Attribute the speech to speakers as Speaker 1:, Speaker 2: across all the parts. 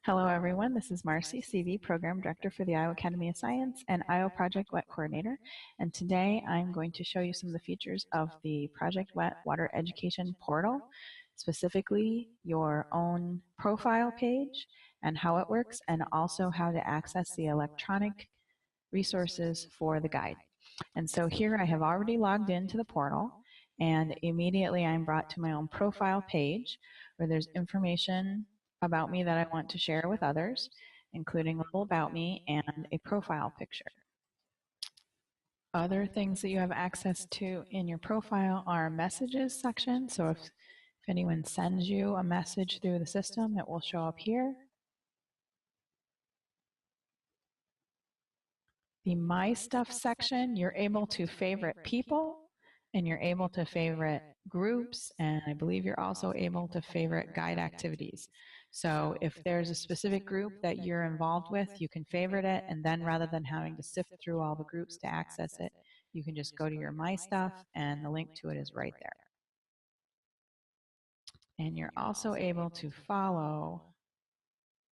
Speaker 1: Hello, everyone. This is Marcy, CV Program Director for the Iowa Academy of Science and Iowa Project WET Coordinator. And today I'm going to show you some of the features of the Project WET Water Education Portal, specifically your own profile page and how it works, and also how to access the electronic resources for the guide. And so here I have already logged into the portal, and immediately I'm brought to my own profile page where there's information about me that I want to share with others, including a little about me and a profile picture. Other things that you have access to in your profile are messages section. So if anyone sends you a message through the system, it will show up here. The My Stuff section, you're able to favorite people, and you're able to favorite groups, and I believe you're also able to favorite guide activities. So if there's a specific group that you're involved with, you can favorite it, and then rather than having to sift through all the groups to access it, you can just go to your My Stuff, and the link to it is right there. And you're also able to follow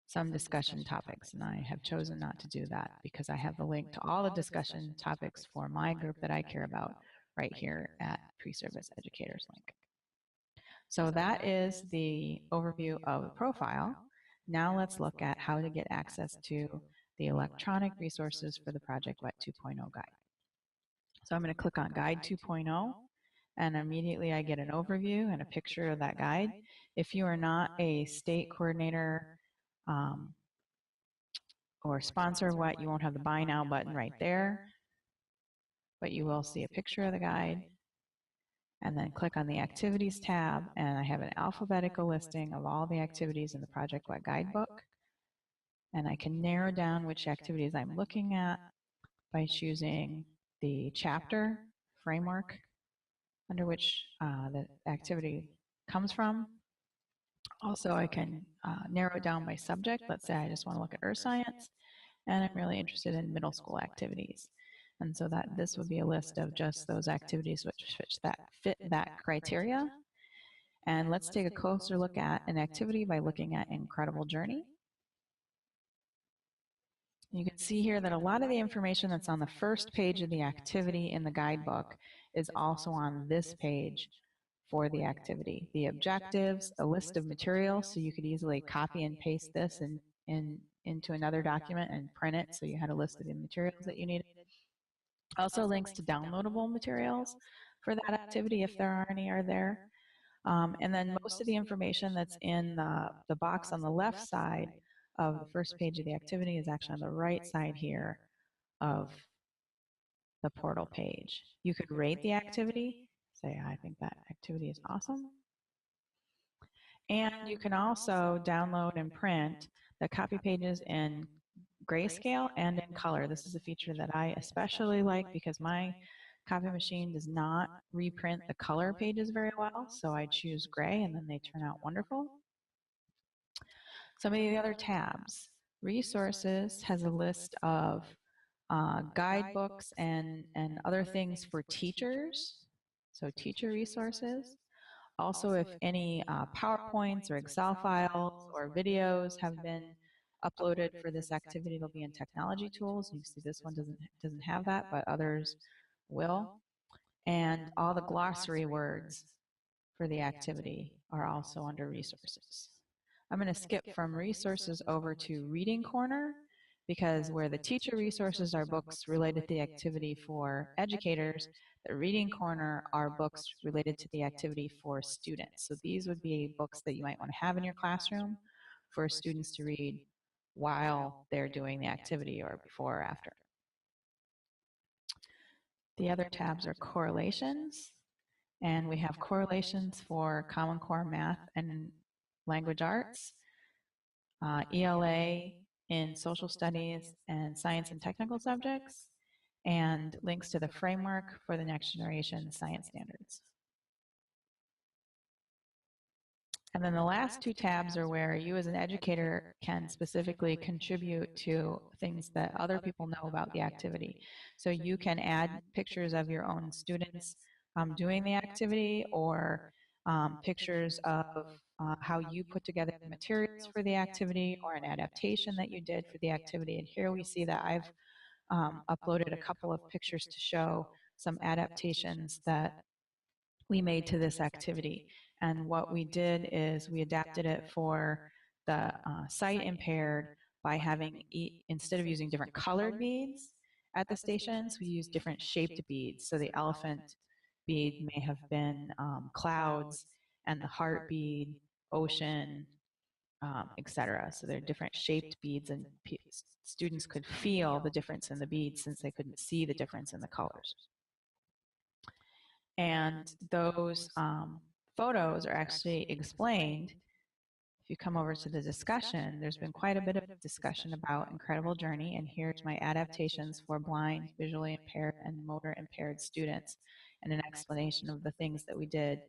Speaker 1: some discussion topics, and I have chosen not to do that because I have the link to all the discussion topics for my group that I care about right here at Pre-Service Educators link. So that is the overview of the profile. Now let's look at how to get access to the electronic resources for the Project WET 2.0 guide. So I'm going to click on Guide 2.0, and immediately I get an overview and a picture of that guide. If you are not a state coordinator or sponsor of WET, you won't have the Buy Now button right there, but you will see a picture of the guide. And then click on the Activities tab, and I have an alphabetical listing of all the activities in the Project WET Guidebook. And I can narrow down which activities I'm looking at by choosing the chapter framework under which the activity comes from. Also, I can narrow it down by subject. Let's say I just want to look at earth science, and I'm really interested in middle school activities. And so that this would be a list of just those activities which fit that criteria. And let's take a closer look at an activity by looking at Incredible Journey. You can see here that a lot of the information that's on the first page of the activity in the guidebook is also on this page for the activity. The objectives, a list of materials, so you could easily copy and paste this into another document and print it so you had a list of the materials that you needed. Also links to downloadable materials for that activity if there are any are there. And then most of the information that's in the box on the left side of the first page of the activity is actually on the right side here of the portal page. You could rate the activity, say, I think that activity is awesome. And you can also download and print the copy pages in grayscale and in color. This is a feature that I especially like because my copy machine does not reprint the color pages very well, so I choose gray and then they turn out wonderful. Some of the other tabs. Resources has a list of guidebooks and other things for teachers, so teacher resources. Also, if any PowerPoints or Excel files or videos have been uploaded for this activity, they'll be in technology tools. You see this one doesn't have that, but others will. And all the glossary words for the activity are also under resources. I'm going to skip from resources over to Reading Corner, because where the teacher resources are books related to the activity for educators, the Reading Corner are books related to the activity for students. So these would be books that you might want to have in your classroom for students to read while they're doing the activity or before or after. The other tabs are correlations, and we have correlations for Common Core Math and Language Arts, ELA in social studies and science and technical subjects, and links to the framework for the next generation science standards. And then the last two tabs are where you as an educator can specifically contribute to things that other people know about the activity. So you can add pictures of your own students doing the activity, or pictures of how you put together the materials for the activity or an adaptation that you did for the activity. And here we see that I've uploaded a couple of pictures to show some adaptations that we made to this activity. And what we did is we adapted it for the sight impaired by having, instead of using different colored beads at the stations, we used different shaped beads. So the elephant bead may have been clouds, and the heart bead, ocean, etc. So they're different shaped beads, and students could feel the difference in the beads since they couldn't see the difference in the colors. And those photos are actually explained. If you come over to the discussion, there's been quite a bit of discussion about Incredible Journey, and here's my adaptations for blind, visually impaired, and motor impaired students, and an explanation of the things that we did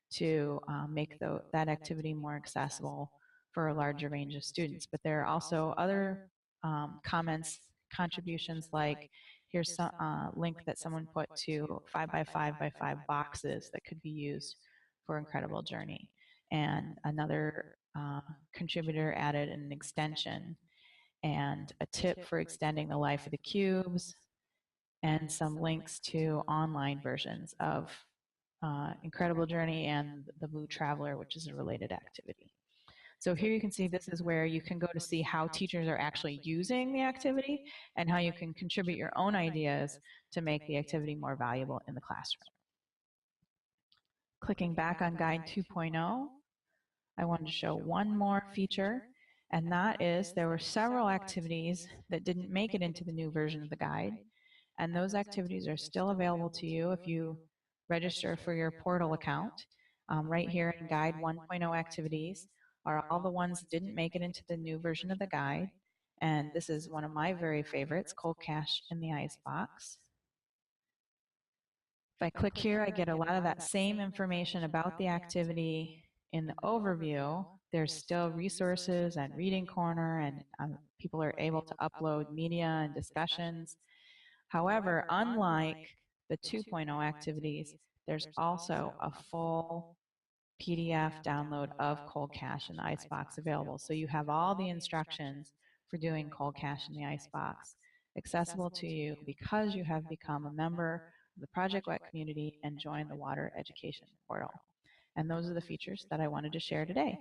Speaker 1: to make that activity more accessible for a larger range of students. But there are also other comments, contributions, like here's a link that someone put to 5x5x5 boxes that could be used for Incredible Journey. And another contributor added an extension and a tip for extending the life of the cubes, and some links to online versions of Incredible Journey and the Blue Traveler, which is a related activity. So here you can see this is where you can go to see how teachers are actually using the activity and how you can contribute your own ideas to make the activity more valuable in the classroom. Clicking back on Guide 2.0, I wanted to show one more feature, and that is there were several activities that didn't make it into the new version of the guide, and those activities are still available to you if you register for your portal account. Right here in Guide 1.0 activities are all the ones that didn't make it into the new version of the guide, and this is one of my very favorites, Cold Cache in the Icebox. If I click here, I get a lot of that same information about the activity in the overview. There's still resources and reading corner, and people are able to upload media and discussions. However, unlike the 2.0 activities, there's also a full PDF download of Cold Cache in the Icebox available. So you have all the instructions for doing Cold Cache in the Icebox accessible to you because you have become a member of the Project WET community and joined the Water Education Portal. And those are the features that I wanted to share today.